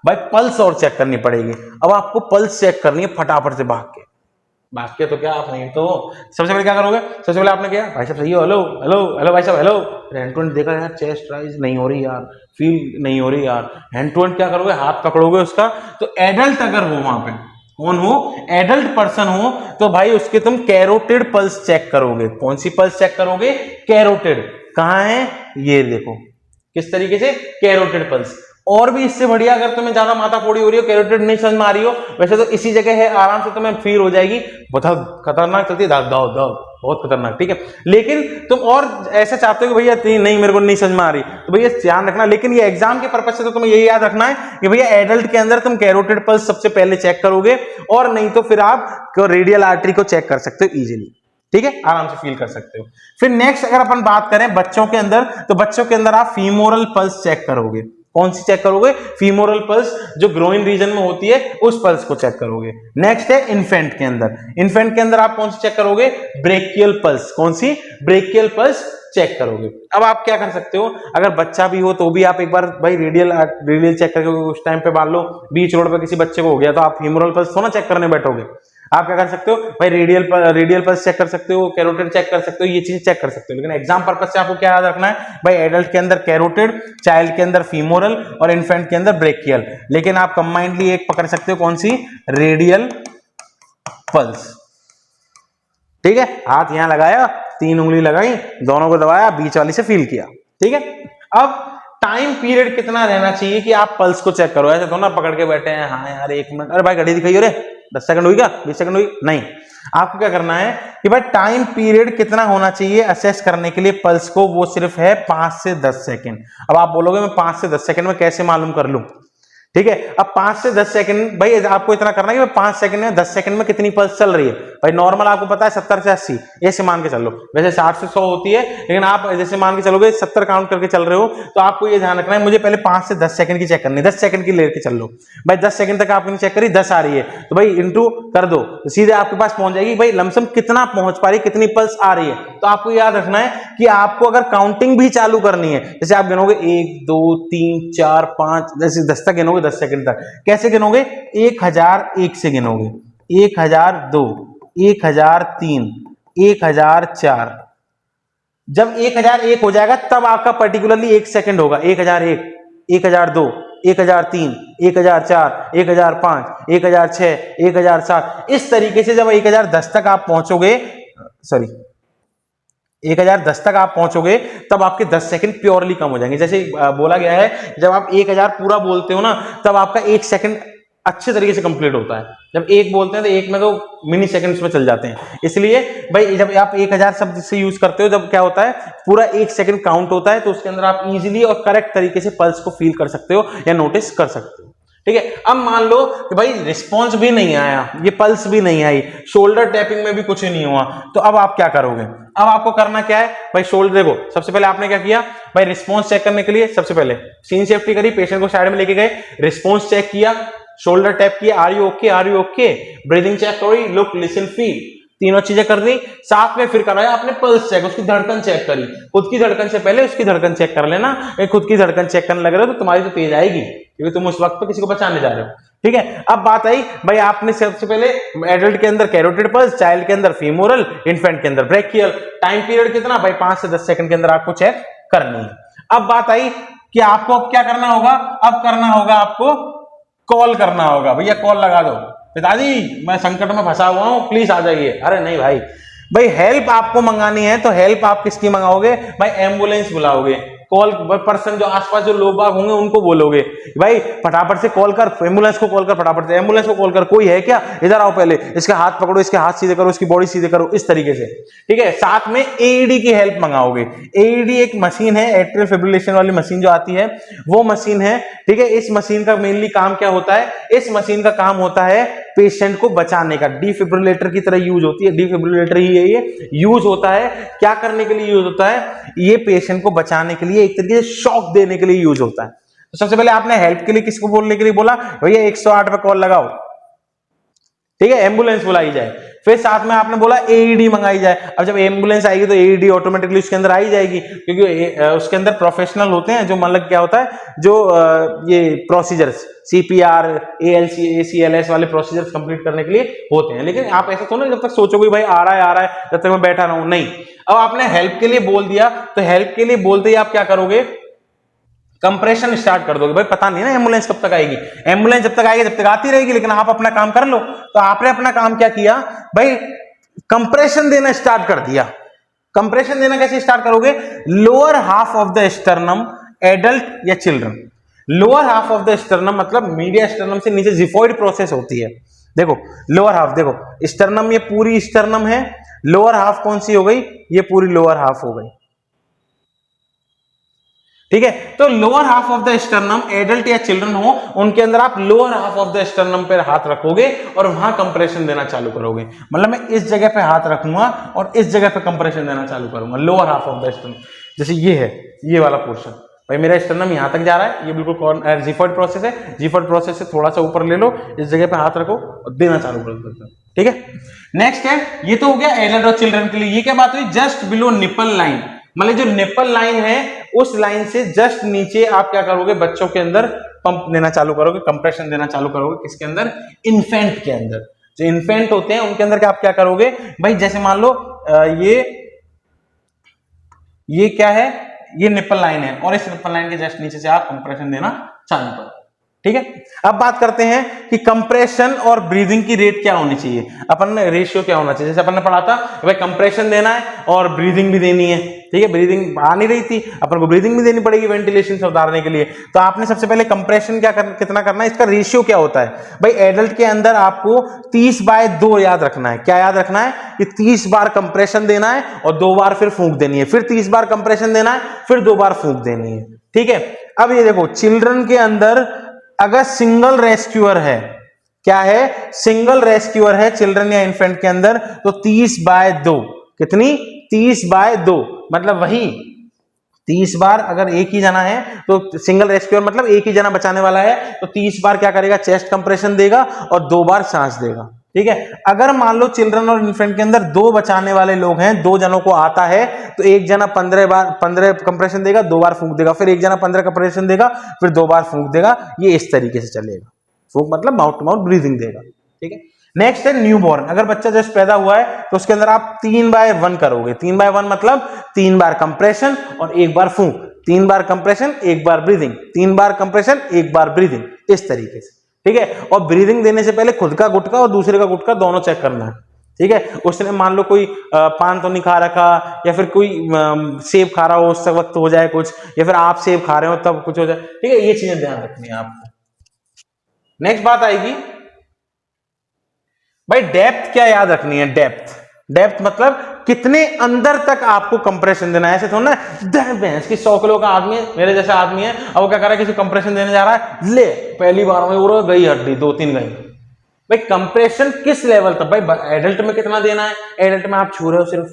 भाई, पल्स और चेक करनी पड़ेगी। अब आपको पल्स चेक करनी है फटाफट से, भाग के तो क्या आप नहीं तो सबसे पहले क्या करोगे, सबसे पहले आपने क्या, भाई साहब सही हो, हेलो हेलो हेलो भाई साहब हेलो, हैंड टू हैंड देखा यार, चेस्ट राइज नहीं हो रही यार, फील नहीं हो रही यार, हैंड टू हैंड क्या करोगे, हाथ पकड़ोगे उसका। तो एडल्ट अगर हो वहां पे, कौन हो, एडल्ट पर्सन हो, तो भाई उसके तुम कैरोटिड पल्स चेक करोगे। कौन सी पल्स चेक करोगे, कैरोटिड। कहां है, ये देखो किस तरीके से, कैरोटिड पल्स। और भी इससे बढ़िया, अगर तुम्हें ज्यादा माथा फोड़ी हो रही हो, कैरोटिड नहीं समझ में आ रही हो, वैसे तो इसी जगह है, आराम से तुम्हें फील हो जाएगी। बहुत खतरनाक चलती है, दाव दाव दाव, बहुत खतरनाक, ठीक है। लेकिन तुम और ऐसा चाहते हो कि भैया नहीं मेरे को नहीं समझ में आ रही, तो भैया ध्यान रखना, लेकिन ये एग्जाम के पर्पज से तो तुम्हें यही याद रखना है कि भैया एडल्ट के अंदर तुम कैरोटिड पल्स सबसे पहले चेक करोगे, और नहीं तो फिर आप रेडियल आर्टरी को चेक कर सकते हो इजीली, ठीक है, आराम से फील कर सकते हो। फिर नेक्स्ट अगर अपन बात करें बच्चों के अंदर, तो बच्चों के अंदर आप फीमोरल पल्स चेक करोगे। कौन सी चेक करोगे, फीमोरल पल्स, जो ग्रोइन रीजन में होती है उस पल्स को चेक करोगे। नेक्स्ट है इन्फेंट के अंदर, इन्फेंट के अंदर आप कौन सी चेक करोगे, ब्रेकियल पल्स। कौन सी, ब्रेकियल पल्स चेक करोगे। अब आप क्या कर सकते हो, अगर बच्चा भी हो तो भी आप एक बार भाई रेडियल चेक करके, उस टाइम पे मान लो बीच रोड पे किसी बच्चे को हो गया, तो आप फीमोरल पल्स थोड़ा चेक करने बैठोगे। आप क्या कर सकते हो भाई, रेडियल पल्स चेक कर सकते हो, कैरोटिड चेक कर सकते हो, ये चीजें चेक कर सकते हो। लेकिन एग्जाम पर्पस से आपको क्या याद रखना है भाई, एडल्ट के अंदर कैरोटिड, चाइल्ड के अंदर फीमोरल और इन्फेंट के अंदर ब्रेकियल। लेकिन आप कंबाइंडली एक पकड़ सकते हो, कौन सी, रेडियल पल्स, ठीक है। हाथ यहां लगाया, 3 उंगली लगाई, दोनों को दबाया, बीच वाली से फील किया, ठीक है। अब टाइम पीरियड कितना रहना चाहिए कि आप पल्स को चेक करो, ऐसे तो ना पकड़ के बैठे हैं, हाँ यार 1 मिनट, अरे भाई घड़ी दिखाइए, रे 10 सेकंड हुई क्या, 20 सेकंड हुई, नहीं। आपको क्या करना है कि भाई टाइम पीरियड कितना होना चाहिए असेस करने के लिए पल्स को, वो सिर्फ है 5 से 10 सेकंड। अब आप बोलोगे मैं 5 से 10 सेकंड में कैसे मालूम कर लूं, ठीक है। अब 5 से 10 सेकंड भाई आपको इतना करना है कि 5 सेकंड में 10 सेकंड में कितनी पल्स चल रही है। भाई नॉर्मल आपको पता है 70 से 80, ऐसे मान के चलो, वैसे 60 से 100 होती है, लेकिन आप जैसे मान के चलोगे 70 काउंट करके चल रहे हो, तो आपको ये ध्यान रखना है मुझे पहले 5 से 10 सेकंड की चेक करनी है, 10 सेकंड की लेके चल लो भाई। 10 सेकंड तक आपने चेक करी, 10 आ रही है, तो भाई इंटू कर दो, तो सीधे आपके पास पहुंच जाएगी भाई लमसम कितना पहुंच पा रही, कितनी पल्स आ रही है। तो आपको याद रखना है कि आपको अगर काउंटिंग भी चालू करनी है, जैसे आप गिनोगे 1 2 3 4 5, जैसे 10 तक गिनोगे, 10 सेकंड तक कैसे गिनोगे, 1001 से गिनोगे, 1002, 1003, 1004। जब 1001 हो जाएगा तब आपका पर्टिकुलरली 1 सेकंड होगा, 1001, 1002, 1003, 1004, 1005, 1006, 1007। इस तरीके से जब 1010 तक आप पहुंचोगे, सॉरी 1010 तक आप पहुंचोगे, तब आपके 10 सेकंड प्योरली कम हो जाएंगे। जैसे बोला गया है जब आप 1000 पूरा बोलते हो ना, तब आपका 1 सेकंड अच्छे तरीके से कंप्लीट होता है। जब 1 बोलते हैं तो 1 में तो मिनी सेकंड्स में चल जाते हैं। इसलिए भाई जब आप 1000 शब्द से यूज करते हो, जब क्या होता है पूरा 1 सेकंड काउंट होता है, तो उसके अंदर आप इजीली और करेक्ट तरीके से पल्स को फील कर सकते हो या नोटिस कर सकते हो, ठीक है। अब मान लो कि भाई रिस्पॉन्स भी नहीं आया, ये पल्स भी नहीं आई, शोल्डर टैपिंग में भी कुछ नहीं हुआ, तो अब आप क्या करोगे? अब आपको करना क्या है भाई? शोल्डर देखो, सबसे पहले आपने क्या किया भाई? रिस्पॉन्स चेक करने के लिए सबसे पहले सीन सेफ्टी करी, पेशेंट को साइड में लेके गए, रिस्पॉन्स चेक किया, शोल्डर टैप किया, are you okay, are you okay, breathing check करी, लुक लिसन फील, तीनों चीजें कर दी। साथ में फिर कराया आपने पल्स चेक, उसकी धड़कन चेक करी। खुद की धड़कन से पहले उसकी धड़कन चेक कर लेना। खुद की धड़कन चेक करने लग रहे हो तो तुम्हारी तो तेज आएगी, क्योंकि तुम उस वक्त पे किसी को बचाने जा रहे हो। ठीक है। अब बात आई भाई, आपने सबसे पहले एडल्ट के अंदर कैरोटिड पल्स, चाइल्ड के अंदर फीमोरल, इन्फेंट के अंदर ब्रेकियल, टाइम पीरियड कितना भाई? 5 से 10 सेकंड के अंदर आपको चेक करनी है। अब बात आई कि आपको अब क्या करना होगा? अब करना होगा आपको कॉल करना होगा। भैया कॉल लगा दो, पिताजी मैं संकट में फंसा हुआ हूं, प्लीज आ जाइए। अरे नहीं भाई, भाई हेल्प आपको मंगानी है तो हेल्प आप किसकी मंगाओगे भाई? एम्बुलेंस बुलाओगे, कॉल पर्सन जो आसपास जो लोग बाग होंगे उनको बोलोगे भाई फटाफट से कॉल कर, एम्बुलेंस को कॉल कर, फटाफट से एम्बुलेंस को कॉल कर, कोई है क्या? इधर आओ, पहले इसका हाथ पकड़ो, इसके हाथ सीधे करो, इसकी बॉडी सीधे करो, इस तरीके से। ठीक है। साथ में एईडी की हेल्प मंगाओगे। एईडी एक मशीन है, एट्रियल फिब्रिलेशन वाली मशीन जो आती है वो मशीन है। ठीक है। इस मशीन का मेनली काम क्या होता है? इस मशीन का काम होता है पेशेंट को बचाने का, डिफिब्रिलेटर की तरह यूज होती है, डिफिब्रिलेटर ही है ये, यूज होता है क्या करने के लिए यूज होता है? ये पेशेंट को बचाने के लिए, एक तरीके से शॉक देने के लिए यूज होता है। तो सबसे पहले आपने हेल्प के लिए किसको बोलने के लिए बोला? भैया 108 पे कॉल लगाओ। ठीक है। एम्बुलेंस बुलाई जाए। फिर साथ में आपने बोला एईडी मंगाई जाए। अब जब एम्बुलेंस आएगी तो एईडी ऑटोमेटिकली उसके अंदर आई जाएगी, क्योंकि उसके अंदर प्रोफेशनल होते हैं जो मतलब क्या होता है, जो ये प्रोसीजर्स सीपीआर, एएलसी, एसीएलएस वाले प्रोसीजर्स कंप्लीट करने के लिए होते हैं। लेकिन आप ऐसा तो ना जब तक सोचोगे भाई आ रहा है जब तक मैं बैठा रहूं, नहीं। अब आपने हेल्प के लिए बोल दिया तो हेल्प के लिए बोलते ही आप क्या करोगे? कंप्रेशन स्टार्ट कर दोगे। भाई पता नहीं ना एम्बुलेंस कब तक आएगी, एम्बुलेंस जब तक आएगी जब तक आती रहेगी, लेकिन आप अपना काम कर लो। तो आपने अपना काम क्या किया भाई? कंप्रेशन देना स्टार्ट कर दिया। कंप्रेशन देना कैसे स्टार्ट करोगे? Lower half of the sternum, adult या children, lower half of the sternum मतलब मीडिया स्टर्नम से नीचे जिफॉइड प्रोसेस होती है। देखो लोअर हाफ, देखो स्टर्नम, ये पूरी स्टर्नम है, लोअर हाफ कौन सी हो गई? ये पूरी लोअर हाफ हो गई। ठीक है। तो lower half of the sternum, adult या चिल्ड्रन हो, उनके अंदर आप lower half of the sternum पे हाथ रखोगे और वहां कंप्रेशन देना चालू करोगे। मतलब मैं इस जगह पे हाथ रखूंगा और इस जगह पे कंप्रेशन देना चालू करूंगा, lower half of the sternum. जैसे ये है, ये वाला पोर्शन, भाई मेरा स्टर्नम यहां तक जा रहा है, ये बिल्कुल जिफर्ड प्रोसेस है, जिफर्ड प्रोसेस से थोड़ा सा ऊपर ले लो, इस जगह पे हाथ रखो और देना चालू कर दो। ठीक है। नेक्स्ट है, ये तो हो गया एडल्ट और चिल्ड्रन के लिए। ये क्या बात हुई? जस्ट बिलो निपल लाइन, मतलब जो निपल लाइन है उस लाइन से जस्ट नीचे आप क्या करोगे? बच्चों के अंदर पंप देना चालू करोगे, कंप्रेशन देना चालू करोगे। किसके अंदर? इन्फेंट के अंदर। जो इन्फेंट होते हैं उनके अंदर आप क्या करोगे भाई? जैसे मान लो ये क्या है? ये निपल लाइन है और इस निपल लाइन के जस्ट नीचे से आप कंप्रेशन देना चालू करो। ठीक है। अब बात करते हैं कि कंप्रेशन और ब्रीदिंग की रेट क्या होनी चाहिए, अपन ने रेशियो क्या होना चाहिए। जैसे अपन ने पढ़ा था भाई कंप्रेशन देना है और ब्रीदिंग भी देनी है। ठीक है। ब्रीदिंग आ नहीं रही थी, अपन को ब्रीदिंग भी देनी पड़ेगी वेंटिलेशन से उतारने के लिए। तो आपने सबसे पहले कंप्रेशन कितना करना है, इसका रेशियो क्या होता है भाई? एडल्ट के अंदर आपको 30/2 याद रखना है। क्या याद रखना है? कि 30 बार कंप्रेशन देना है और 2 बार फिर फूंक देनी है, फिर 30 बार कंप्रेशन देना है, फिर 2 बार फूंक देनी है। ठीक है। अब ये देखो चिल्ड्रन के अंदर अगर सिंगल रेस्क्यूअर है, क्या है? सिंगल रेस्क्यूअर है चिल्ड्रन या इन्फेंट के अंदर, तो 30/2। कितनी? 30/2, मतलब वही 30 बार अगर एक ही जना है तो सिंगल रेस्क्यूअर मतलब एक ही जना बचाने वाला है, तो 30 बार क्या करेगा? चेस्ट कंप्रेशन देगा और 2 बार सांस देगा। ठीक है। अगर मान लो चिल्ड्रन और इन्फेंट के अंदर 2 बचाने वाले लोग हैं, 2 जनों को आता है, तो एक जना 15 कंप्रेशन देगा, 2 बार फूंक देगा, फिर एक जना 15 कंप्रेशन देगा, फिर 2 बार फूंक देगा। ये इस तरीके से चलेगा। फूंक मतलब माउथ टू माउथ ब्रीदिंग देगा। ठीक है। नेक्स्ट है न्यूबॉर्न। अगर बच्चा जस्ट पैदा हुआ है तो उसके अंदर आप 3/1 करोगे। 3/1 मतलब 3 बार कंप्रेशन और 1 बार फूंक, 3 बार कंप्रेशन 1 बार ब्रीदिंग, 3 बार कंप्रेशन 1 बार ब्रीदिंग, इस तरीके से। ठीक है। और ब्रीदिंग देने से पहले खुद का गुटका और दूसरे का गुटका दोनों चेक करना है। ठीक है। उसने मान लो कोई पान तो नहीं खा रखा, या फिर कोई सेब खा रहा हो उस वक्त हो जाए कुछ, या फिर आप सेब खा रहे हो तब कुछ हो जाए। ठीक है। ये चीजें ध्यान रखनी है आपको। नेक्स्ट बात आएगी भाई डेप्थ क्या याद रखनी है? डेप्थ मतलब कितने अंदर तक आपको कंप्रेशन देना है। ऐसे थोड़ा ना भैंस की 100 किलो का आदमी है, मेरे जैसा आदमी है, अब वो क्या कर रहा है, किसी कंप्रेशन देने जा रहा है, ले पहली बार में वो गई हड्डी 2-3 गई। भाई कंप्रेशन किस लेवल तक, भाई एडल्ट में कितना देना है, एडल्ट में आप छू रहे हो सिर्फ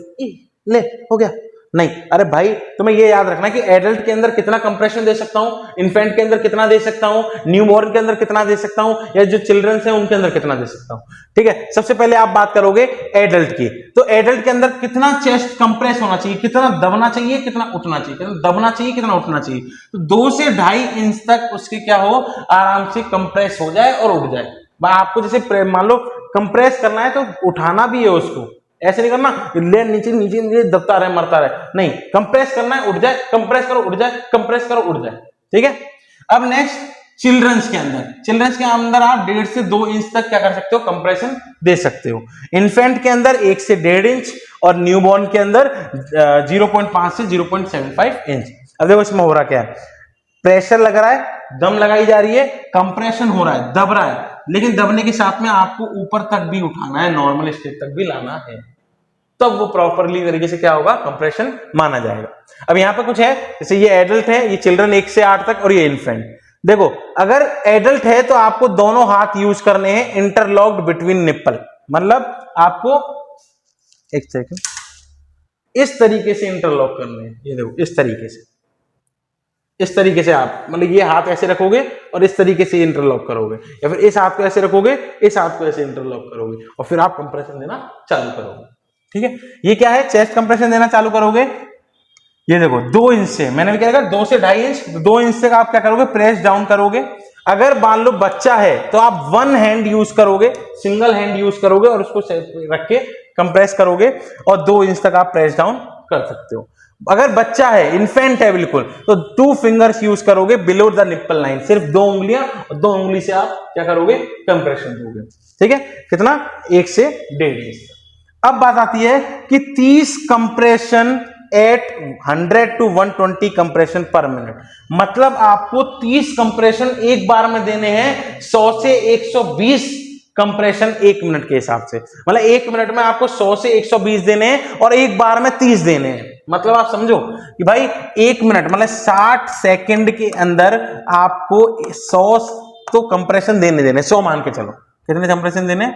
ले हो गया, नहीं, अरे भाई तुम्हें ये याद रखना कि एडल्ट के अंदर कितना कंप्रेशन दे सकता हूं, इन्फेंट के अंदर कितना दे सकता हूं, न्यूबॉर्न के अंदर कितना दे सकता हूं, या जो चिल्ड्रंस हैं उनके अंदर कितना दे सकता हूं। ठीक है, सबसे पहले आप बात करोगे एडल्ट की, तो एडल्ट के अंदर कितना चेस्ट कंप्रेस होना चाहिए, कितना दबना चाहिए, कितना उठना चाहिए, कितना दबना चाहिए, कितना उठना चाहिए, तो 2 से 2.5 इंच तक उसके क्या हो, आराम से कंप्रेस हो जाए और उठ जाए। आपको जैसे मान लो कंप्रेस करना है तो उठाना भी है उसको, ऐसे नहीं करना ले नीचे नीचे नीचे दबता रहे मरता रहे, नहीं, कंप्रेस करना है, उठ जाए, कंप्रेस करो उठ जाए, कंप्रेस करो उठ जाए। ठीक है, अब नेक्स्ट चिल्ड्रंस के अंदर आप 1.5 से 2 इंच तक क्या कर सकते हो, कंप्रेशन दे सकते हो। इन्फेंट के अंदर 1 से 1.5 इंच और न्यूबॉर्न के अंदर 0.5 से 0.75 इंच। अब देखो इसमें हो रहा क्या है, प्रेशर लग रहा है, दम लगाई जा रही है, कंप्रेशन हो रहा है, दब रहा है, लेकिन दबने के साथ में आपको ऊपर तक भी उठाना है, नॉर्मल स्टेट तक भी लाना है, तब वो प्रॉपरली तरीके से क्या होगा, कंप्रेशन माना जाएगा। अब यहां पे कुछ है, जैसे ये एडल्ट है, ये चिल्ड्रन 1 से 8 तक, और ये इन्फेंट। देखो अगर एडल्ट है तो आपको दोनों हाथ यूज करने हैं इंटरलॉक्ड बिटवीन निप्पल, मतलब आपको एक सेकंड इस तरीके से इंटरलॉक करने हैं। ये देखो इस तरीके से आप मतलब ये हाथ ऐसे रखोगे और इस तरीके से इंटरलॉक करोगे, या फिर इस हाथ को ऐसे रखोगे, इस हाथ को ऐसे इंटरलॉक करोगे, और फिर आप कंप्रेशन देना चालू करोगे। ठीक है, ये क्या है, चेस्ट कंप्रेशन देना चालू करोगे। ये देखो 2 इंच से, मैंने भी क्या कहा 2 से 2.5 इंच, 2 इंच से आप क्या करोगे, प्रेस डाउन करोगे। अगर मान लो बच्चा है तो आप 1 हैंड यूज करोगे, सिंगल हैंड यूज करोगे और उसको रख के कंप्रेस करोगे, और 2 इंच तक आप प्रेस डाउन कर सकते हो। अगर बच्चा है, इन्फेंट है बिल्कुल, तो 2 फिंगर्स यूज करोगे बिलो द निप्पल लाइन, सिर्फ 2 उंगलियां, और 2 उंगली से आप क्या करोगे, कंप्रेशन दोगे। ठीक है, कितना, 1 से 1.5 इंच। अब बात आती है कि 30 compression at 100 to 120 compression per minute, मतलब आपको 30 कंप्रेशन एक बार में देने हैं, 100 से 120 कंप्रेशन 1 मिनट के हिसाब से, मतलब 1 मिनट में आपको 100 से 120 देने हैं और एक बार में 30 देने हैं। मतलब आप समझो कि भाई 1 मिनट मतलब 60 सेकंड के अंदर आपको 100 तो कंप्रेशन देने 100 मान के चलो, कितने कंप्रेशन देने,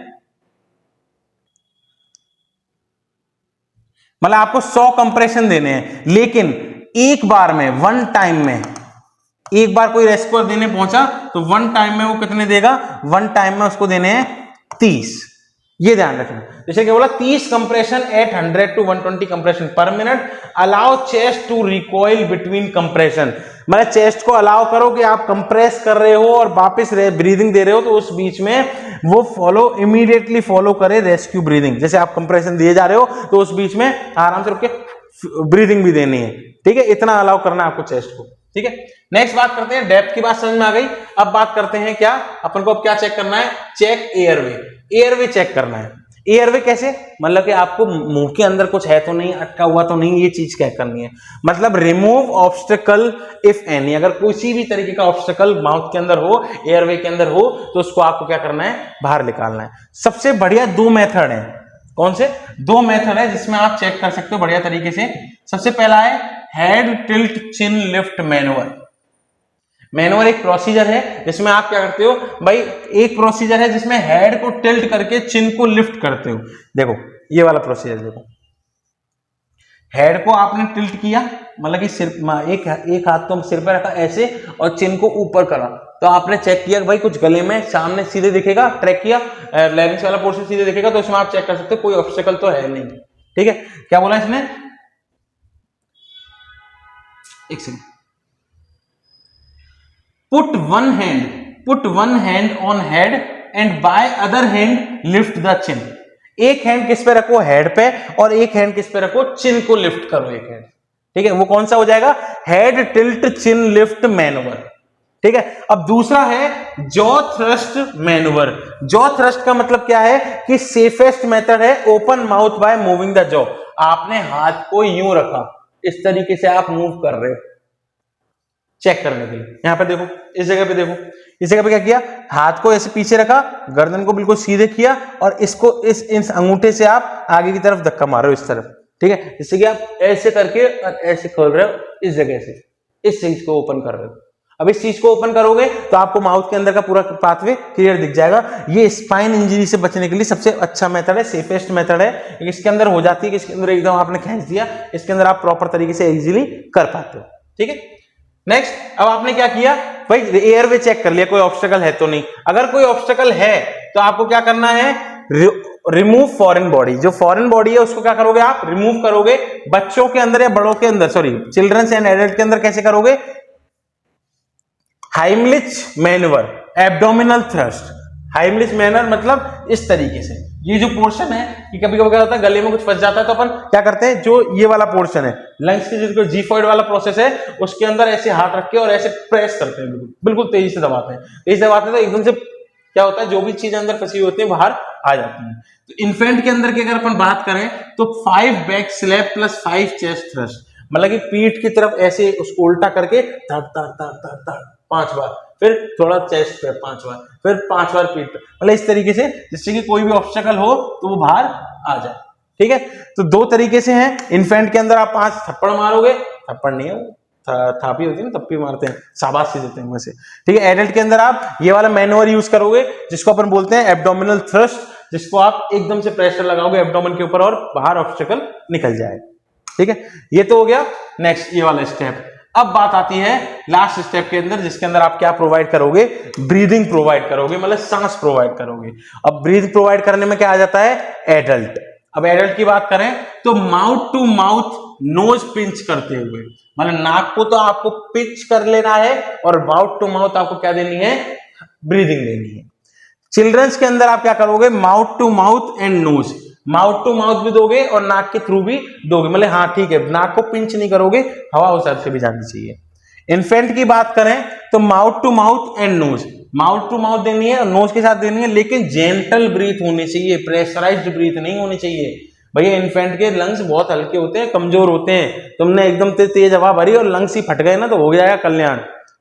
मतलब आपको 100 कंप्रेशन देने हैं, लेकिन एक बार में, वन टाइम में, एक बार कोई रेस्क्यूअर देने पहुंचा तो वन टाइम में वो कितने देगा, वन टाइम में उसको देने हैं 30। ये ध्यान रखना, जैसे कि बोला 30 compression at 100 to 120 compression per minute, allow chest to recoil between compression, मतलब चेस्ट को अलाउ करो कि आप कंप्रेस कर रहे हो और वापस ब्रीदिंग दे रहे हो, तो उस बीच में वो इमीडिएटली फॉलो करे रेस्क्यू ब्रीदिंग। जैसे आप कंप्रेशन दिए जा रहे हो तो उस बीच में आराम से रुक के ब्रीदिंग भी देनी है। ठीक है, इतना अलाउ करना है आपको चेस्ट को। ठीक है, नेक्स्ट बात करते हैं, डेप्थ की बात समझ में आ गई। अब बात करते हैं क्या, अपन को अब क्या चेक करना है, चेक एयरवे चेक करना है। एयरवे कैसे, मतलब कि आपको मुंह के अंदर कुछ है तो नहीं, अटका हुआ तो नहीं, ये चीज चेक करनी है। मतलब रिमूव ऑब्स्टेकल इफ एनी, अगर किसी भी तरीके का ऑब्स्टेकल माउथ के अंदर हो, एयरवे के अंदर हो, तो उसको आपको क्या करना है, बाहर निकालना है। सबसे बढ़िया 2 मेथड है, कौन से 2 मेथड है जिसमें आप चेक कर सकते हो बढ़िया तरीके से। सबसे पहला है हेड टिल्ट चिन लिफ्ट मैनुअल। मैनुअल एक प्रोसीजर है जिसमें आप क्या करते हो भाई, एक प्रोसीजर है जिसमें हेड को टिल्ट करके चिन को लिफ्ट करते हो। देखो ये वाला प्रोसीजर, देखो हेड को आपने टिल्ट किया, मतलब कि सिर एक हाथ तो सिर पे रखा ऐसे और चिन को ऊपर करा, तो आपने चेक किया भाई कुछ गले में सामने सीधे दिखेगा, ट्रैक किया लैरिंक्स वाला पोर्शन सीधे दिखेगा, तो उसमें आप चेक कर सकते हो कोई ऑब्स्टेकल तो है नहीं। ठीक है, क्या बोला इसने, एक second, put one hand on head and by other hand lift the chin। एक हैंड किस पे रखो, हेड पे, और एक हैंड किस पे रखो, चिन को लिफ्ट करो एक हैंड। ठीक है, वो कौन सा हो जाएगा, हेड टिल्ट चिन लिफ्ट मैनूवर। ठीक है, अब दूसरा है jaw thrust manoeuvre. Jaw thrust का मतलब क्या है कि सेफेस्ट मेथड है open mouth by moving the jaw. आपने हाथ को यूं रखा, इस तरीके से आप मूव कर रहे हो चेक करने के लिए। यहां पे देखो, इस जगह पे देखो, इस जगह पे क्या किया, हाथ को ऐसे पीछे रखा, गर्दन को बिल्कुल सीधे किया और इसको इस अंगूठे से आप आगे की तरफ धक्का मारो इस तरफ। ठीक है, जैसे कि आप ऐसे करके और ऐसे खोल रहे हो, इस जगह से इस चीज को ओपन कर रहे हो। अब इस चीज को ओपन करोगे तो आपको माउथ के अंदर का पूरा पाथवे क्लियर दिख जाएगा। ये स्पाइन इंजरी से बचने के लिए सबसे अच्छा मेथड है, सेफेस्ट मेथड है। इसके अंदर हो जाती है कि इसके अंदर एकदम आपने खींच दिया, इसके अंदर आप प्रॉपर तरीके से इजीली कर पाते हो। ठीक है, नेक्स्ट अब आपने क्या किया भाई, एयरवे चेक कर लिया, कोई ऑब्स्टेकल है तो नहीं। अगर कोई ऑब्स्टेकल है तो आपको क्या करना है, रिमूव फॉरेन बॉडी। जो फॉरेन बॉडी है उसको क्या करोगे आप, रिमूव करोगे। बच्चों के अंदर या बड़ों के अंदर, सॉरी चिल्ड्रंस एंड एडल्ट के अंदर कैसे करोगे, हाइमलिच मैन्युवर, एब्डोमिनल थ्रस्ट। हाइमलिच मैनर मतलब इस तरीके से, ये जो पोर्शन है कि कभी कभी क्या होता है गले में कुछ फंस जाता है तो अपन क्या करते हैं, जो ये वाला पोर्शन है लंग्स के जिसको जीफॉइड वाला प्रोसेस है उसके अंदर ऐसे हाथ रख के और ऐसे प्रेस करते हैं, बिल्कुल बिल्कुल तेजी से दबाते हैं। तेजी से दबाते हैं तो एकदम से क्या होता है, जो भी चीज अंदर फंसी होती है बाहर आ जाती है। तो इन्फेंट के अंदर की अगर अपन बात करें तो 5 back slap plus 5 chest thrust, मतलब कि पीठ की तरफ ऐसे उसको उल्टा करके तड़ तड़ तड़ तड़ तड़ 5 बार, फिर थोड़ा चेस्ट पे 5 बार, फिर 5 बार पीठ पे, मतलब इस तरीके से जिससे कि कोई भी ऑब्स्टेकल हो तो वो बाहर आ जाए। ठीक है, तो 2 तरीके से हैं। इन्फेंट के अंदर आप 5 थप्पड़ मारोगे, थप्पड़ नहीं है थापी होती है ना, तप्पी मारते हैं, शाबाशी देते हैं वैसे। ठीक है, एडल्ट के अंदर आप ये वाला मैनुअर यूज करोगे जिसको अपन बोलते हैं एब्डोमिनल थ्रस्ट, जिसको आप एकदम से प्रेशर लगाओगे एब्डोमेन के ऊपर और बाहर ऑब्स्टेकल निकल जाएगा। ठीक है, ये तो हो गया नेक्स्ट ये वाला स्टेप। अब बात आती है लास्ट स्टेप के अंदर, जिसके अंदर आप क्या प्रोवाइड करोगे, ब्रीदिंग प्रोवाइड करोगे, मतलब सांस प्रोवाइड करोगे। अब ब्रीथ प्रोवाइड करने में क्या आ जाता है, एडल्ट। अब एडल्ट की बात करें तो mouth to mouth nose pinch करते हुए, मतलब नाक को तो आपको पिंच कर लेना है और माउथ टू माउथ आपको क्या देनी है, ब्रीदिंग देनी है। चिल्ड्रंस के अंदर आप क्या करोगे, mouth to mouth and nose, mouth to mouth भी दोगे और नाक के थ्रू भी दोगे, मतलब हाँ ठीक है, नाक को पिंच नहीं करोगे, हवा उस से भी जानी चाहिए। इन्फेंट की बात करें तो mouth to mouth and nose, mouth to mouth देनी है और नोज के साथ देनी है, लेकिन जेंटल ब्रीथ होनी चाहिए, प्रेशराइज्ड ब्रीथ नहीं होनी चाहिए। भैया इन्फेंट के लंग्स बहुत हल्के होते हैं, कमजोर होते हैं, तुमने एकदम तेज हवा भरी और लंग्स ही फट गए ना तो हो जाएगा कल्याण।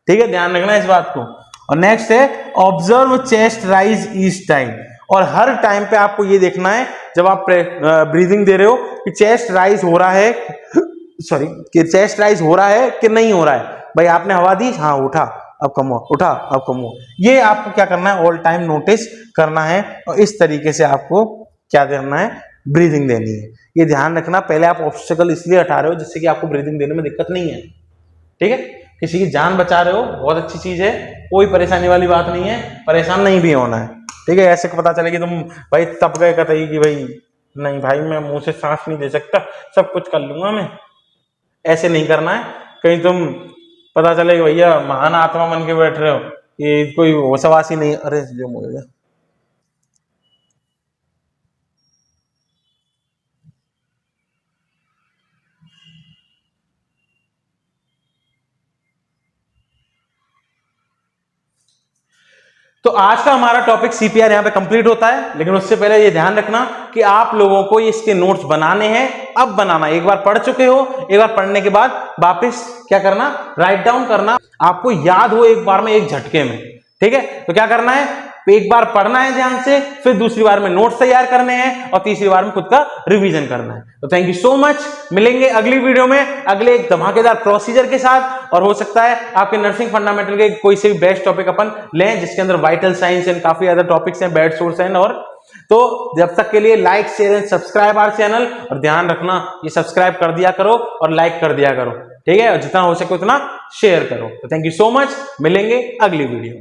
ठीक है, ध्यान रखना इस बात को। और नेक्स्ट है observe chest rise each time, और हर टाइम पे आपको ये देखना है जब आप ब्रीदिंग दे रहे हो कि चेस्ट राइज हो रहा है, सॉरी कि चेस्ट राइज हो रहा है कि नहीं हो रहा है। भाई आपने हवा दी, हाँ उठा अब कम हुआ, उठा अब कम हुआ, ये आपको क्या करना है, ऑल टाइम नोटिस करना है और इस तरीके से आपको क्या करना है, ब्रीदिंग देनी है। ये ध्यान रखना, पहले आप ऑब्स्टेकल इसलिए हटा रहे हो जिससे कि आपको ब्रीदिंग देने में दिक्कत नहीं है। ठीक है, किसी की जान बचा रहे हो, बहुत अच्छी चीज है, कोई परेशानी वाली बात नहीं है, परेशान नहीं भी होना है। ठीक है, ऐसे पता चले कि तुम भाई तप गए कतई कि भाई नहीं भाई मैं मुंह से सांस नहीं दे सकता, सब कुछ कर लूंगा मैं, ऐसे नहीं करना है। कहीं तुम पता चले कि भैया महान आत्मा बन के बैठ रहे हो, ये कोई होशवासी नहीं, अरे जो हो गया। तो आज का हमारा टॉपिक सीपीआर यहाँ पे कंप्लीट होता है, लेकिन उससे पहले ये ध्यान रखना कि आप लोगों को इसके नोट्स बनाने हैं। अब बनाना, एक बार पढ़ चुके हो, एक बार पढ़ने के बाद वापस क्या करना, राइट डाउन करना, आपको याद हो एक बार में, एक झटके में। ठीक है, तो क्या करना है, एक बार पढ़ना है ध्यान से, फिर दूसरी बार में नोट्स तैयार करने हैं और तीसरी बार में खुद का रिवीजन करना है। तो थैंक यू सो मच, मिलेंगे अगली वीडियो में अगले एक धमाकेदार प्रोसीजर के साथ, और हो सकता है आपके नर्सिंग फंडामेंटल के कोई से भी बेस्ट टॉपिक अपन लें जिसके अंदर वाइटल साइंस एंड काफी अदर टॉपिक्स हैं, बेड सोर्स हैं। और तो जब तक के लिए like share and subscribe our channel, और ध्यान रखना ये सब्सक्राइब कर दिया करो और लाइक कर दिया करो। ठीक है, और जितना हो सके उतना शेयर करो। तो थैंक यू सो मच, मिलेंगे अगली वीडियो।